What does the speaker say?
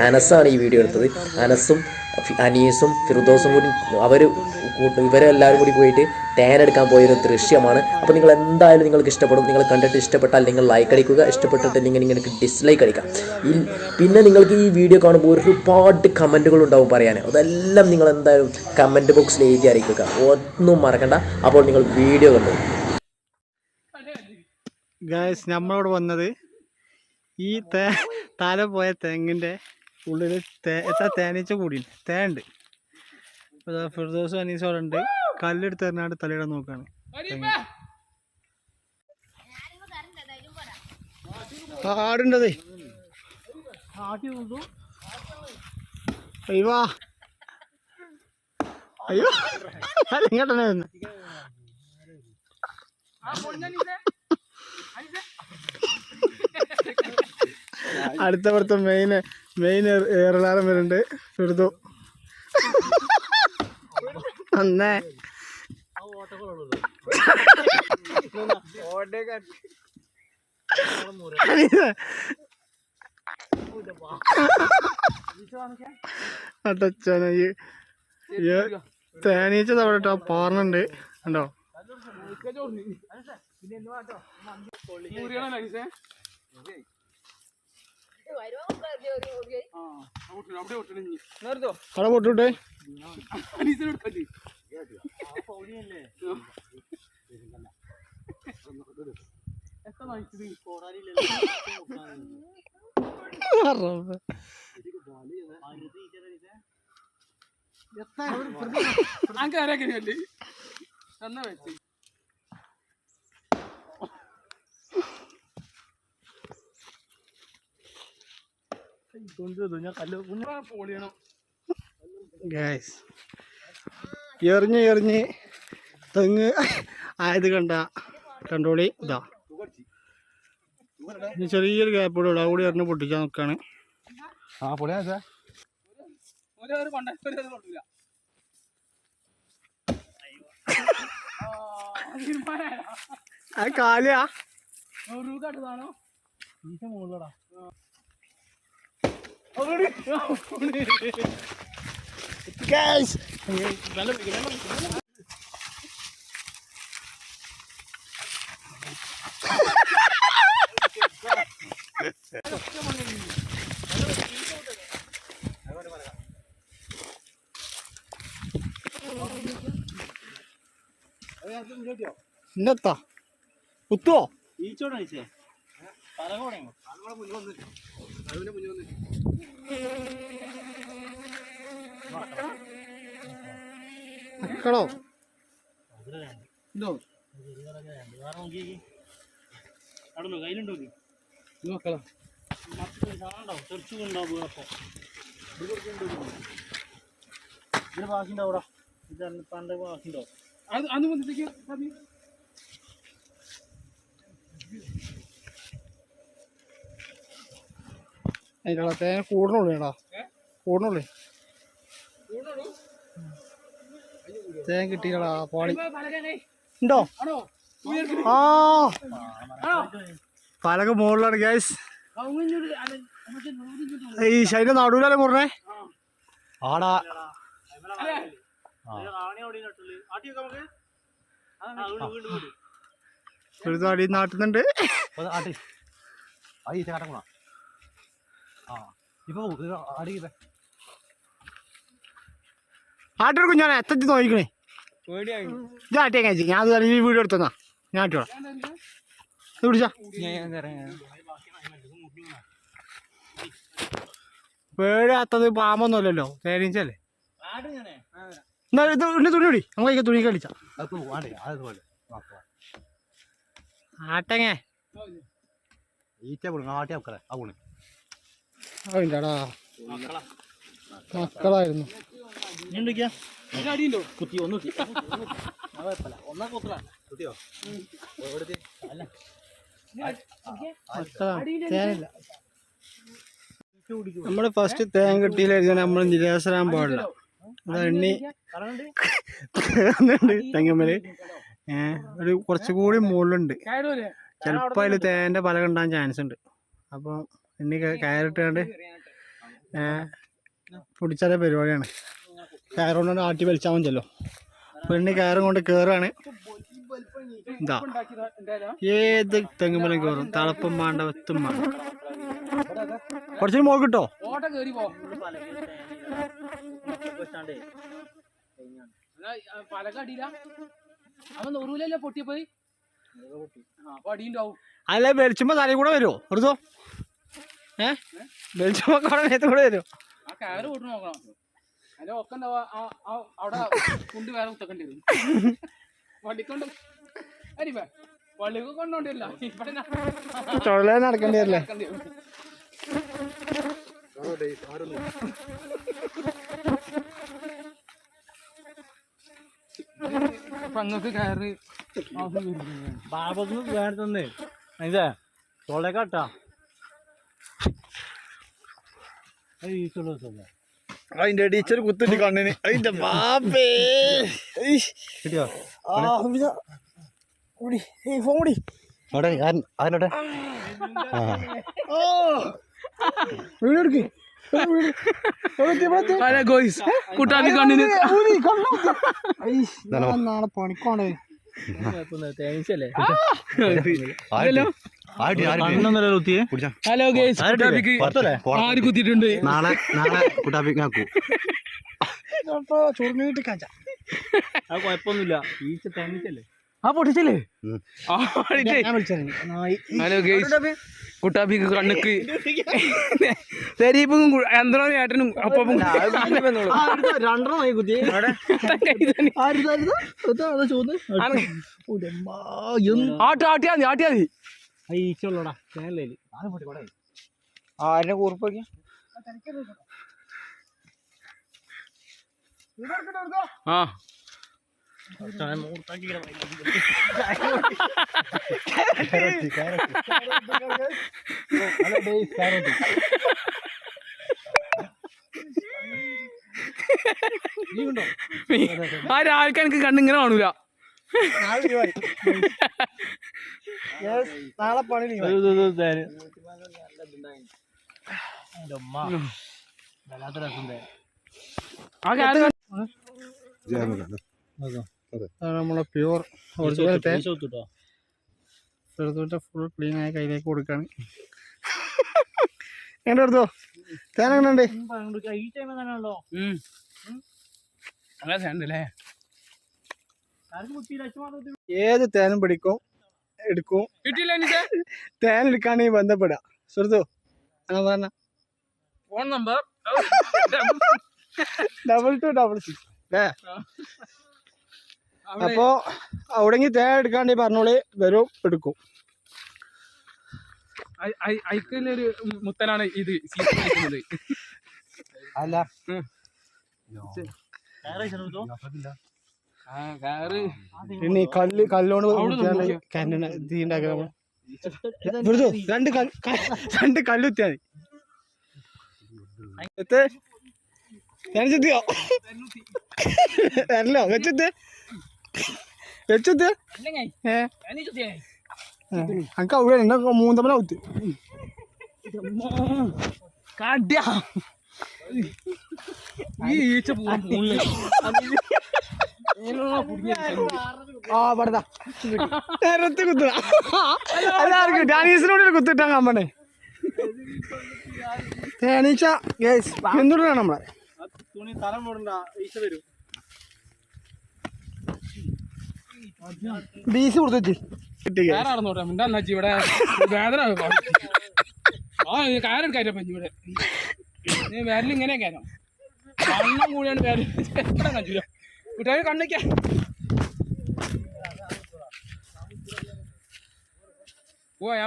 അനസാണ് ഈ വീഡിയോ എടുത്തത്. അനസും അനീസും ഫിർദോസും കൂടി ഇവരെല്ലാവരും കൂടി പോയിട്ട് തേനെടുക്കാൻ പോയൊരു ദൃശ്യമാണ്. അപ്പോൾ നിങ്ങൾ എന്തായാലും നിങ്ങൾക്ക് ഇഷ്ടപ്പെടും. നിങ്ങൾ കണ്ടിട്ട് ഇഷ്ടപ്പെട്ടാൽ നിങ്ങൾ ലൈക്ക് അടിക്കുക, ഇഷ്ടപ്പെട്ടിട്ടുണ്ടെങ്കിൽ നിങ്ങൾക്ക് ഡിസ്ലൈക്ക് അടിക്കാം. പിന്നെ നിങ്ങൾക്ക് ഈ വീഡിയോ കാണുമ്പോൾ ഒരുപാട് കമൻറ്റുകളുണ്ടാവും പറയാൻ. അതെല്ലാം നിങ്ങൾ എന്തായാലും കമൻറ്റ് ബോക്സിൽ എഴുതി അറിയിക്കുക, ഒന്നും മറക്കണ്ട. അപ്പോൾ നിങ്ങൾ വീഡിയോ കണ്ടു. ഗൈസ്, നമ്മളോട് വന്നത് ഈ തല പോയ തെങ്ങിൻ്റെ ഉള്ളിൽ എത്ര തേനീച്ച കൂടി തേണ്ട്. ഫിർദോസും അനീസും അവിടെ ഉണ്ട്. കല്ലെടുത്ത് തരുന്നാണ്ട് തലയിടാൻ നോക്കാണ്. കാടുണ്ടതേ. അയ്യോ അയ്യോ ഇങ്ങോട്ടന്നെ വന്ന് അടുത്ത മെയിൻ ഏറലാരം വരുന്നുണ്ട്. ഫിർദോ അന്നേ അട്ടച്ചന തേനീച്ച തവണ പാറുന്നുണ്ട് കണ്ടോ. അവിടെ പൊട്ടൂട്ടെ. എറിഞ്ഞ് തെങ്ങ് ആയത് കണ്ടോളി. ഇതാ ചെറിയൊരു ഗ്യാപ്പോടെ ഇടാ കൂടി എറിഞ്ഞ് പൊട്ടിക്കാൻ നോക്കാണ്. കാലിയാ ഇന്നത്താ കുത്തുവോ ണോ കയ്യിലുണ്ടോ നോക്കളാ തെറിച്ചുണ്ടാവും. ഇതിന് ബാക്കിണ്ടാവൂടാ. ഇത് പണ്ട് ബാക്കിണ്ടാവും. അന്ന് വന്നിട്ടേക്ക് അതിനുള്ള തേങ്ങ കൂടണുള്ളൂ ചേട്ടാ, കൂടണുള്ളേ. തേങ്ങ കിട്ടിയടാ പാളി ഉണ്ടോ? ആ പലക മുകളിലാണ് ഗ്യാസ്. ഈ ശൈന നടുവിലല്ലേ മുറേ ആടാ. ഒരു അടി നാട്ടുന്നുണ്ട്. ആട്ടൊരു കുഞ്ഞാനെ എത്തി നോക്കണേ. ആട്ടിയാ കഴിച്ചു. ഞാൻ ഈ വീഡിയോ എടുത്തന്നാ ഞാൻ ആട്ടിയോളാം. പിടിച്ചാ പേടാത്തത് പാമ്പൊന്നുമല്ലല്ലോ, തേനീച്ചല്ലേ. എന്നാ ഇത് തുണി പിടി, നമുക്ക് തുണി കളിച്ചാ ആട്ടങ്ങ അതിൻ്റെടാ മക്കളായിരുന്നു. നമ്മള് ഫസ്റ്റ് തേങ്ങ കിട്ടിയില്ലായിരിക്കും നമ്മൾ നിരാശരാൻ പാടില്ല. അത് എണ്ണി തെങ്ങമ്മല് ഒരു കുറച്ചുകൂടി മുകളിലുണ്ട്. ചിലപ്പോൾ അതിൽ തേൻ്റെ പല ഉണ്ടാകാൻ ചാൻസ് ഉണ്ട്. അപ്പോൾ എണ്ണി കയറിട്ടാണ്ട് പൊടിച്ചാലേ പരിപാടിയാണ്. കയറുകൊണ്ടാണ് ആട്ടി വലിച്ചാൽ മതിയല്ലോ. പെണ്ണ് കയറും കൊണ്ട് കയറാണ്. ഇതാ ഏത് തെങ്ങുമ്പലം കയറും. തളപ്പം വേണ്ട, വെത്തും വേണ്ട. കുറച്ചു മോൾ കിട്ടോ? അല്ല വെളിച്ചുമ്പോ തലയിൽ കൂടെ വരുമോ? വെറുതോ വെളിച്ചുമ്പോ നേരത്തെ കൂടെ വരുമോ? അവിടെ കൊണ്ട് വേറെ കുത്തക്കേണ്ടി വരും. വണ്ടിക്കൊണ്ട് പള്ളിക്ക് കൊണ്ടോണ്ടില്ല, തൊഴിലേ നടക്കേണ്ടി വരില്ലേ? അങ്ങക്ക് കയറ് ബാബക്ക് വേറെ തന്നെ ഇതേ തൊള്ളേക്കാട്ടാ. അതിന്റെ ടീച്ചർ കുത്തിട്ട് കണ്ണിന്. അതിന്റെ ബാബേ കിട്ടിയോ? ഫോൺ കൂടി അതിനോട്ടെ വീഡിയോ എടുക്ക്. കുട്ടാപ്പി കണ്ണിന് നാളെ പണിക്കോണ്ടേ. തേനിച്ചല്ലേ? ഹലോ ഗൈസ്, ആര് കുത്തിയിട്ടുണ്ട്? നാളെ കുട്ടാപ്പിക്ക് ആക്കൂ. ചൊറിഞ്ഞിട്ട് കാച്ച കുഴപ്പമൊന്നുമില്ല. ഈച്ച തേനിച്ചല്ലേ? ആ പൊട്ടിച്ചല്ലേ? ഞാൻ വിളിച്ചത്. ഹലോ ഗൈസ്, കുട്ടാപ്പിക്ക് കണ്ണുക്ക് ശരീപ്പും യന്ത്രവും ഏട്ടനും അപ്പം രണ്ടെണ്ണമായി കുത്തി. ആട്ടിയാ മതി. ഈച്ചുള്ളടാ തേനല്ലേ? ആരെ കൂർപ്പൊക്കെ ആ ആ രാവിലെ എനിക്ക് കണ്ണിങ്ങനെ കാണൂല. നാളെ പണി നമ്മളെ പ്യൂർ ഒറിജിനൽ തേൻ ചെറുതോട്ട് ഫുൾ ക്ലീൻ ആയ കയ്യിലേക്ക് കൊടുക്കാണ്. എങ്ങനെ എടുത്തോ? തേൻ എങ്ങനെയുണ്ട്? ഏത് തേനും പിടിക്കും എടുക്കും. തേൻ എടുക്കാണെങ്കിൽ ബന്ധപ്പെടാം. സുഹൃത്തോ അങ്ങനെ പറഞ്ഞ ഫോൺ നമ്പർ 2266 അപ്പോ അവിടെങ്കിൽ തേൻ എടുക്കാണ്ടെങ്കിൽ പറഞ്ഞോളി, വരും എടുക്കും. ഐക്കല്ലൊരു മുത്തനാണ് ഇത് അല്ല പിന്നെ കല്ലോണ്ട് രണ്ട് കല്ലുത്തിയാ ചെത്തിയോ? അല്ലോ വെച്ചത്തെ വെച്ചത്തെ അനക്ക് അവിടെ മൂന്നമ്മന കുത്തി നേരത്തെ കുത്തുക. എല്ലാവർക്കും ഡാനീസിനോട് കുത്തിട്ടാ കമ്പണേ. തേനീച്ച എന്തുകൊണ്ടാണ് നമ്മളെ തുണി തലം പോടണ്ട. ഈച്ച വരും. ബീസ് കൊടുത്തു ഇവിടെ വേദന കയറെടുക്കാറ്റ ഇവിടെ വേരൽ ഇങ്ങനെ കയറാം. കണ്ണം കൂടിയാണ് വേരൽ കഞ്ചൂല കുട്ടികൾ കണ്ണൊക്കെ പോയാ